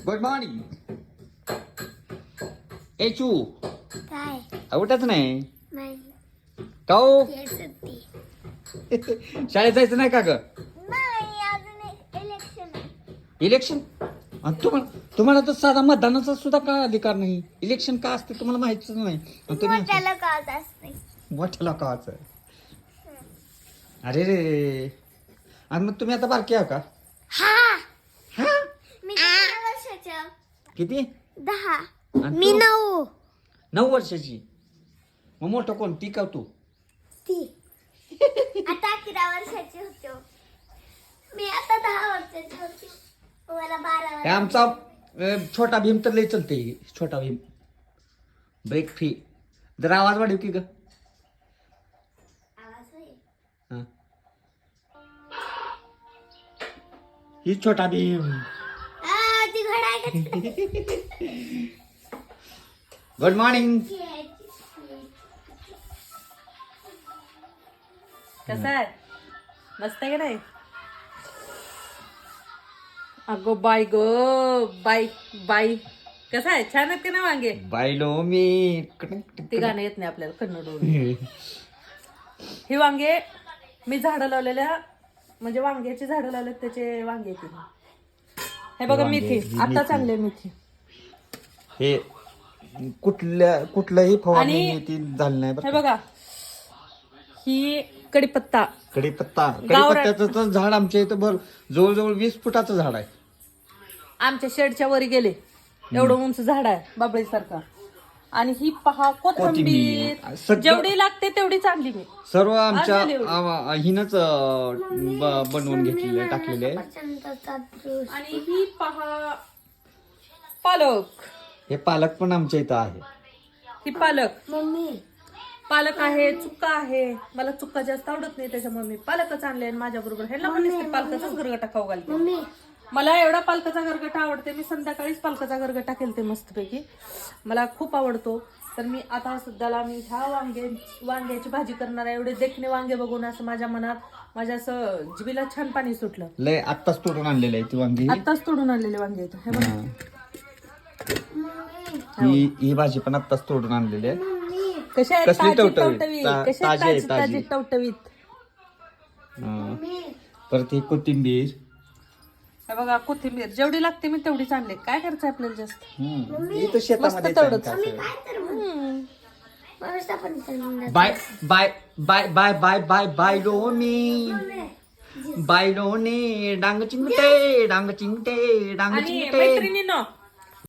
Good morning. ए चू काय उठत नाही नाही का हो? केस होती. शाळेत जायचं नाही का ग? नाही अजून इलेक्शन आहे. इलेक्शन तुम्हाला तर साधा मतदानाचा सुद्धा काय अधिकार नाही. इलेक्शन का असते तुम्हाला माहितीच नाही. आणि तुम्ही मोठ्याला काळज असते. मोठ्या लोकांचं. अरे रे. आणि मग तुम्ही आता बारकी आहा का? हा हा मी 10 वर्षाच्या. किती? 10. आणि मी तू? 9. 9 वर्षाची. मग मोठं कोण? ती का तू? ती आता 11 वर्षाची होतो. मी आता 10 वर्षाची होती. मला 12 हे आमचा छोटा भीम तर लय चलते. छोटा भीम ब्रेक फ्री. जरा आवाज वाढव की ग. आवाज होईल. हा. ही छोटा भीम. ती घड्याळ गुड मॉर्निंग. कसं आहे? मस्त आहे का नाही? अगो बाय ग बाय बाय. कसं आहे? छान आहेत का ना वांगे? बायलो मी ते गाणं येत नाही आपल्याला कन्नड. ही वांगे मी झाडं लावलेल्या म्हणजे वांग्याची झाडं लावलेत त्याचे वांगे येतील. हे बघा वांगे, मेथी ही आता मेथी. चांगली आहे मेथी. हे कुठलंही फवारणी आणि ती झाली नाही हे बरं का. बघा ही कडीपत्ता. कडीपत्त्याचं तर झाड आमच्या इथं जवळजवळ 20 फुटाचं झाड आहे. आमच्या शेडच्या वरी गेले एवढं उंच झाड आहे बाबळीसारखा. आणि ही पहा कोथिंबीर सगळं- जेवढी लागते तेवढी चांगली मी. सर्व आमच्या आज झाली एवढी. हिनच बनवून घेतलेले टाकलेले आहे. आणि ही पहा पालक. हे पालक पण आमच्या इथं आहे. ही पालक मम्मी पालक आहे, चुक्का आहे. मला चुक्का जास्त आवडत नाही त्याच्यामुळे मी पालकच आणले. आणि माझ्या बरोबर ह्याला पण नुसते पालकाचाच गरगटा खाऊ घालते. मम्मी मला एवढा पालकाचा गरगटा आवडते. मी संध्याकाळीच पालकाचा गरगटा केलते मस्तपैकी. मला खूप आवडतो. तर मी आता सध्याला मी ह्या वांग्याची भाजी करणार आहे. एवढे देखणे वांगे बघून असं माझ्या मनात माझ्या असं जिभेला छान पाणी सुटलं. लय आत्ताच तोडून आणलेलं आहे ती वांगी. आत्ताच तोडून आणलेले वांगे आहेत. हे बघा. ही भाजी पण आत्ताच तोडून आणलेली आहे. कशा आहेत कसली ताजी टवटवीत? टवटवीत? ताजी कशा आहेत आहे, ताजी ताजी ताजी. टवटवीत? परत ही कोथिंबीर. हे बघा कोथिंबीर जेवढी लागते मी तेवढीच आणले. काय करायचं आपल्याला जास्त? इथं शेतामध्ये मस्त तेवढंच. Bye bye bye bye bye bye बायलो मी बायलोने डांग चिंगटे डांग चिंगटे डांग आणि चिंगटे. मैत्रिणींनो